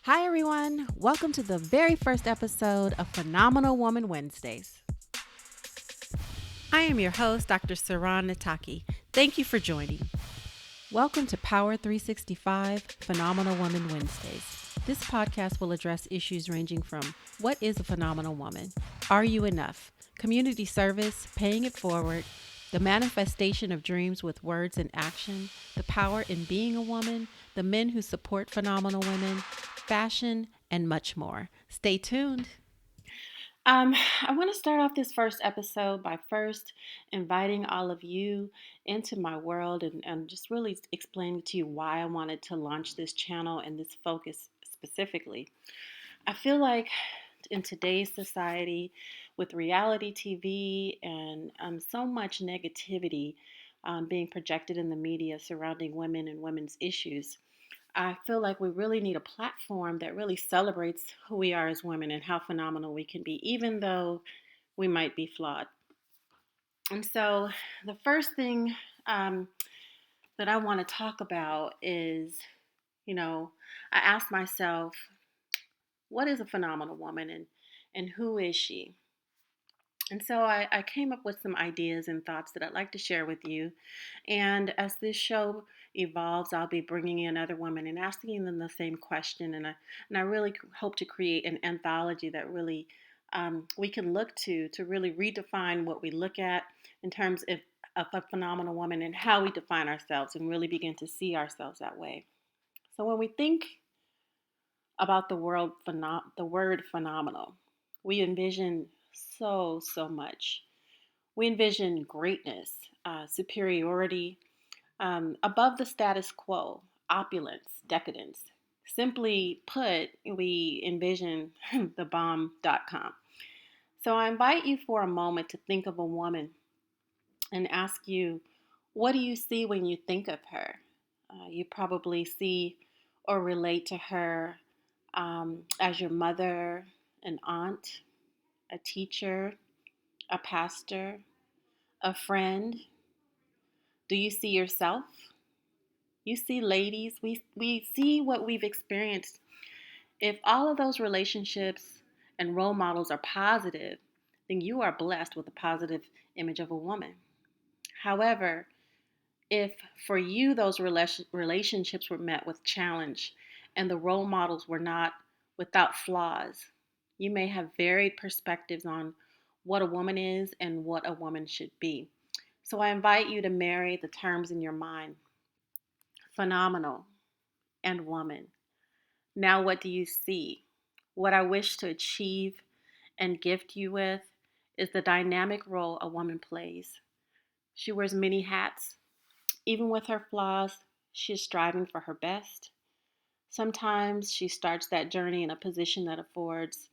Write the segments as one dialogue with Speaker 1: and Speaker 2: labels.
Speaker 1: Hi, everyone. Welcome to the very first episode of Phenomenal Woman Wednesdays. I am your host, Dr. Saran Nataki. Thank you for joining. Welcome to Power 365 Phenomenal Woman Wednesdays. This podcast will address issues ranging from what is a phenomenal woman? Are you enough? Community service, paying it forward, the manifestation of dreams with words and action, the power in being a woman, the men who support phenomenal women, fashion, and much more. Stay tuned. I want to start off this first episode by first inviting all of you into my world and just really explaining to you why I wanted to launch this channel and this focus specifically. I feel like in today's society, with reality TV and so much negativity being projected in the media surrounding women and women's issues, I feel like we really need a platform that really celebrates who we are as women and how phenomenal we can be, even though we might be flawed. And so, the first thing um, that I want to talk about is, I asked myself, what is a phenomenal woman and who is she? And so I came up with some ideas and thoughts that I'd like to share with you. And as this show evolves, I'll be bringing in other women and asking them the same question. And I really hope to create an anthology that really we can look to really redefine what we look at in terms of a phenomenal woman and how we define ourselves and really begin to see ourselves that way. So when we think about the word phenomenal, we envision so much. We envision greatness, superiority, above the status quo, opulence, decadence. Simply put, we envision the bomb.com. So I invite you for a moment to think of a woman and ask you, what do you see when you think of her? You probably see or relate to her as your mother, an aunt, a teacher, a pastor, a friend. Do you see yourself? You see, ladies, we see what we've experienced. If all of those relationships and role models are positive, then you are blessed with a positive image of a woman. However, if for you those relationships were met with challenge and the role models were not without flaws, you may have varied perspectives on what a woman is and what a woman should be. So I invite you to marry the terms in your mind: phenomenal and woman. Now, what do you see? What I wish to achieve and gift you with is the dynamic role a woman plays. She wears many hats. Even with her flaws, she is striving for her best. Sometimes she starts that journey in a position that affords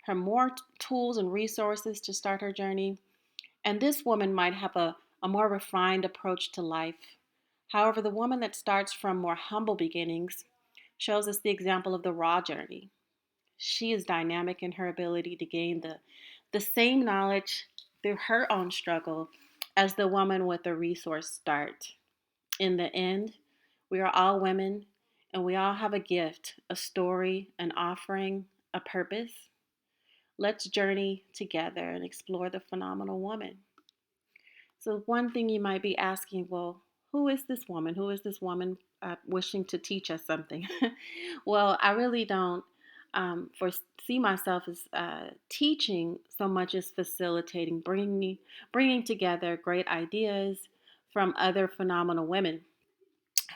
Speaker 1: her more tools and resources to start her journey. And this woman might have a more refined approach to life. However, the woman that starts from more humble beginnings shows us the example of the raw journey. She is dynamic in her ability to gain the same knowledge through her own struggle as the woman with the resource start. In the end, we are all women and we all have a gift, a story, an offering, a purpose. Let's journey together and explore the phenomenal woman. So, one thing you might be asking, well, who is this woman? Who is this woman wishing to teach us something? Well, I really don't foresee myself as teaching so much as facilitating, bringing together great ideas from other phenomenal women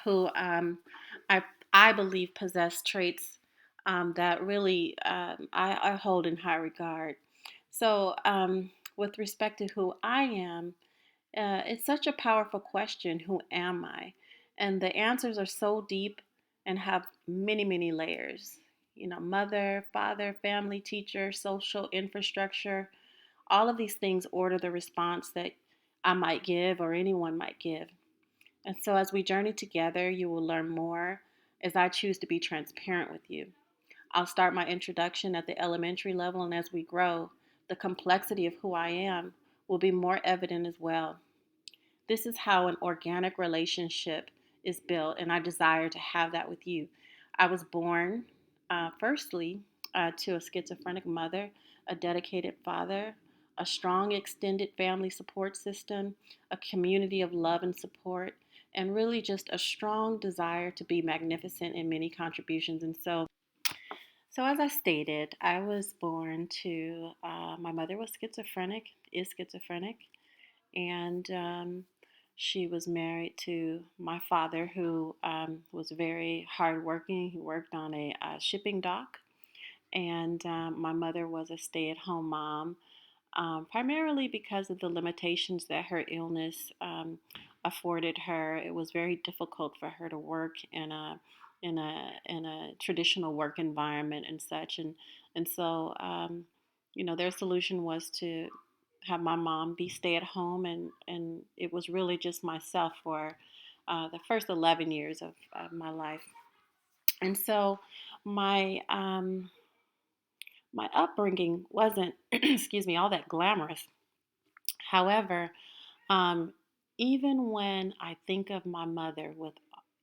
Speaker 1: who I, I believe possess traits that really I hold in high regard. So, with respect to who I am, it's such a powerful question. Who am I? And the answers are so deep and have many layers. Mother, father, family, teacher, social infrastructure, all of these things order the response that I might give or anyone might give. And so, as we journey together, you will learn more as I choose to be transparent with you. I'll start my introduction at the elementary level, and as we grow, the complexity of who I am will be more evident as well. This is how an organic relationship is built, and I desire to have that with you. I was born firstly, to a schizophrenic mother, a dedicated father, a strong extended family support system, a community of love and support, and really just a strong desire to be magnificent in many contributions. And so as I stated, I was born to my mother was schizophrenic, is schizophrenic, and she was married to my father, who was very hardworking. He worked on a shipping dock, and my mother was a stay-at-home mom, primarily because of the limitations that her illness afforded her. It was very difficult for her to work in a traditional work environment and such, and so their solution was to have my mom be stay at home, and it was really just myself for the first 11 years of my life. And so my my upbringing wasn't, excuse me, all that glamorous. However, um, even when I think of my mother, with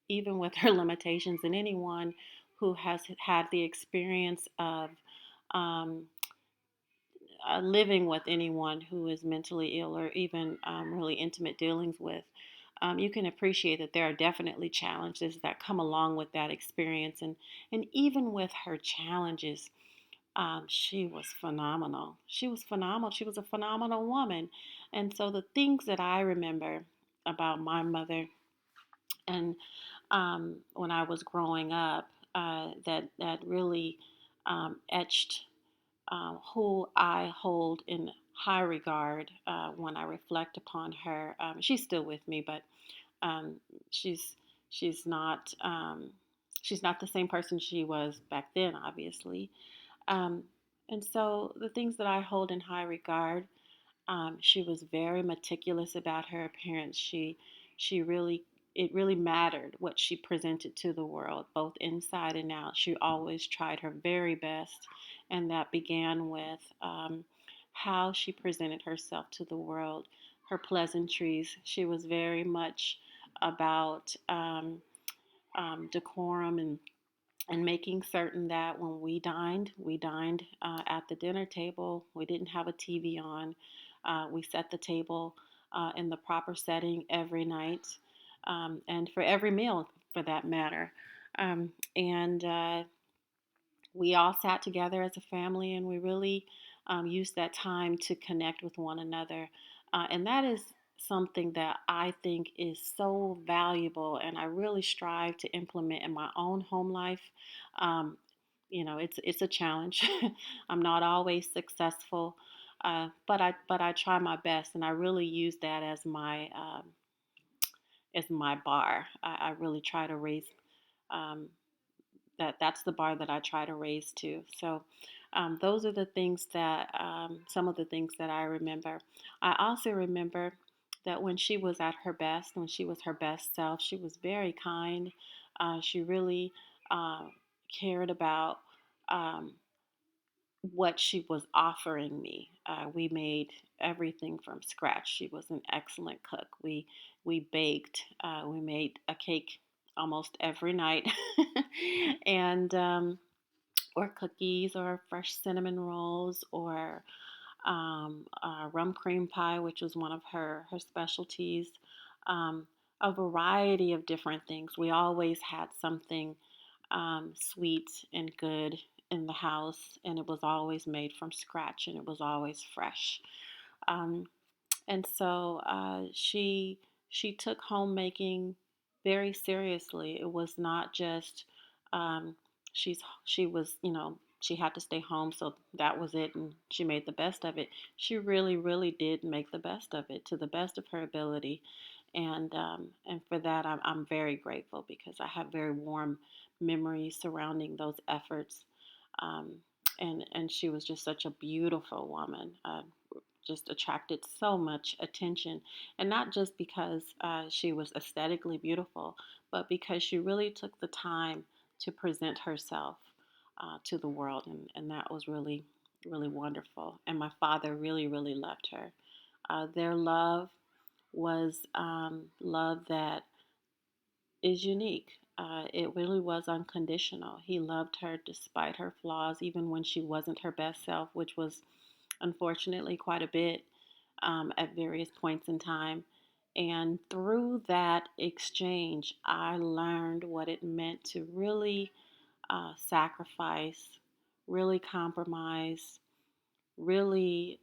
Speaker 1: even with her limitations, and anyone who has had the experience of um, living with anyone who is mentally ill, or even really intimate dealings with, you can appreciate that there are definitely challenges that come along with that experience. And even with her challenges, she was phenomenal. She was phenomenal. She was a phenomenal woman. And so the things that I remember about my mother, and when I was growing up, that really etched who I hold in high regard when I reflect upon her. She's still with me, but um, she's she's not she's not the same person she was back then, obviously. Um, and so the things that I hold in high regard, she was very meticulous about her appearance. She really, it really mattered what she presented to the world, both inside and out. She always tried her very best, and that began with how she presented herself to the world, her pleasantries. She was very much about decorum, and making certain that when we dined at the dinner table. We didn't have a TV on. We set the table in the proper setting every night, and for every meal, for that matter. And we all sat together as a family, and we really used that time to connect with one another. And that is something that I think is so valuable, and I really strive to implement in my own home life. Um, it's a challenge. I'm not always successful, but I try my best, and I really use that as my bar. I really try to raise um, that's the bar that I try to raise to. So those are the things that some of the things that I remember. I also remember that when she was at her best, when she was her best self, she was very kind. She really uh, cared about um, what she was offering me. We made everything from scratch. She was an excellent cook. We baked. We made a cake almost every night, and or cookies, or fresh cinnamon rolls, or rum cream pie, which was one of her specialties. Um, a variety of different things. We always had something sweet and good in the house, and it was always made from scratch, and it was always fresh. Um, and so she took homemaking very seriously. It was not just um, she was, she had to stay home, so that was it, and she made the best of it. She really, really did make the best of it to the best of her ability, and for that I'm very grateful, because I have very warm memories surrounding those efforts. Um, and she was just such a beautiful woman. Just attracted so much attention, and not just because she was aesthetically beautiful, but because she really took the time to present herself to the world, and that was really, really wonderful. And my father really, really loved her. Their love was love that is unique. it really was unconditional. He loved her despite her flaws, even when she wasn't her best self, which was unfortunately quite a bit at various points in time. And through that exchange, I learned what it meant to really sacrifice, really compromise, really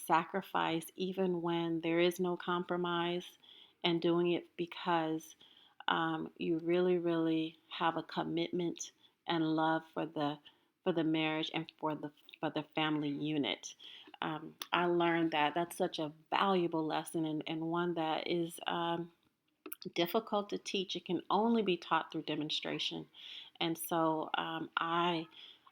Speaker 1: sacrifice even when there is no compromise, and doing it because you really, really have a commitment and love for the marriage and for the family unit. I learned that that's such a valuable lesson, and one that is difficult to teach. It can only be taught through demonstration. And so I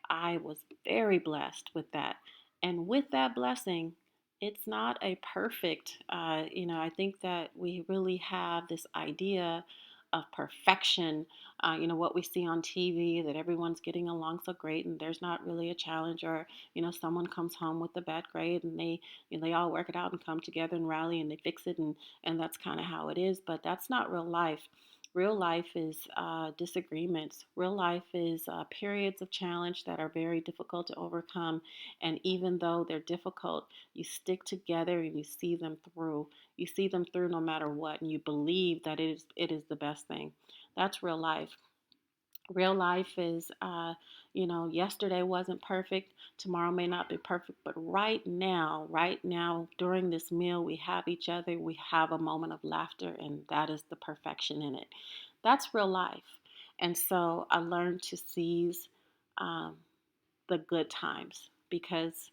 Speaker 1: was very blessed with that. And with that blessing, it's not a perfect, I think that we really have this idea of perfection, what we see on TV, that everyone's getting along so great and there's not really a challenge, or, someone comes home with a bad grade and they all work it out and come together and rally and they fix it, and that's kind of how it is. But that's not real life. Real life is disagreements. Real life is periods of challenge that are very difficult to overcome. And even though they're difficult, you stick together and you see them through. You see them through no matter what, and you believe that it is the best thing. That's real life. Real life is, yesterday wasn't perfect. Tomorrow may not be perfect, but right now, during this meal, we have each other. We have a moment of laughter, and that is the perfection in it. That's real life. And so I learned to seize um, the good times, because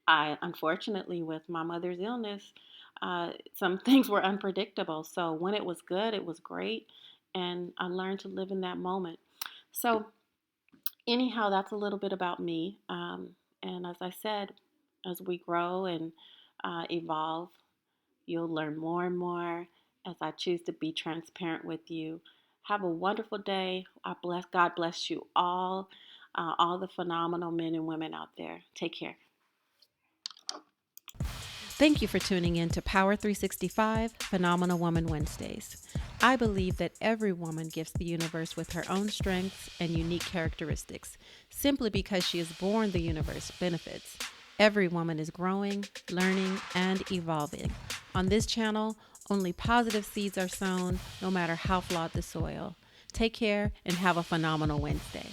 Speaker 1: unfortunately, with my mother's illness, some things were unpredictable. So when it was good, it was great. And I learned to live in that moment. So, anyhow, that's a little bit about me. And as I said, as we grow and evolve, you'll learn more and more as I choose to be transparent with you. Have a wonderful day. God bless you all the phenomenal men and women out there. Take care. Thank you for tuning in to Power 365 Phenomenal Woman Wednesdays. I believe that every woman gifts the universe with her own strengths and unique characteristics. Simply because she is born, the universe benefits. Every woman is growing, learning, and evolving. On this channel, only positive seeds are sown, no matter how flawed the soil. Take care and have a phenomenal Wednesday.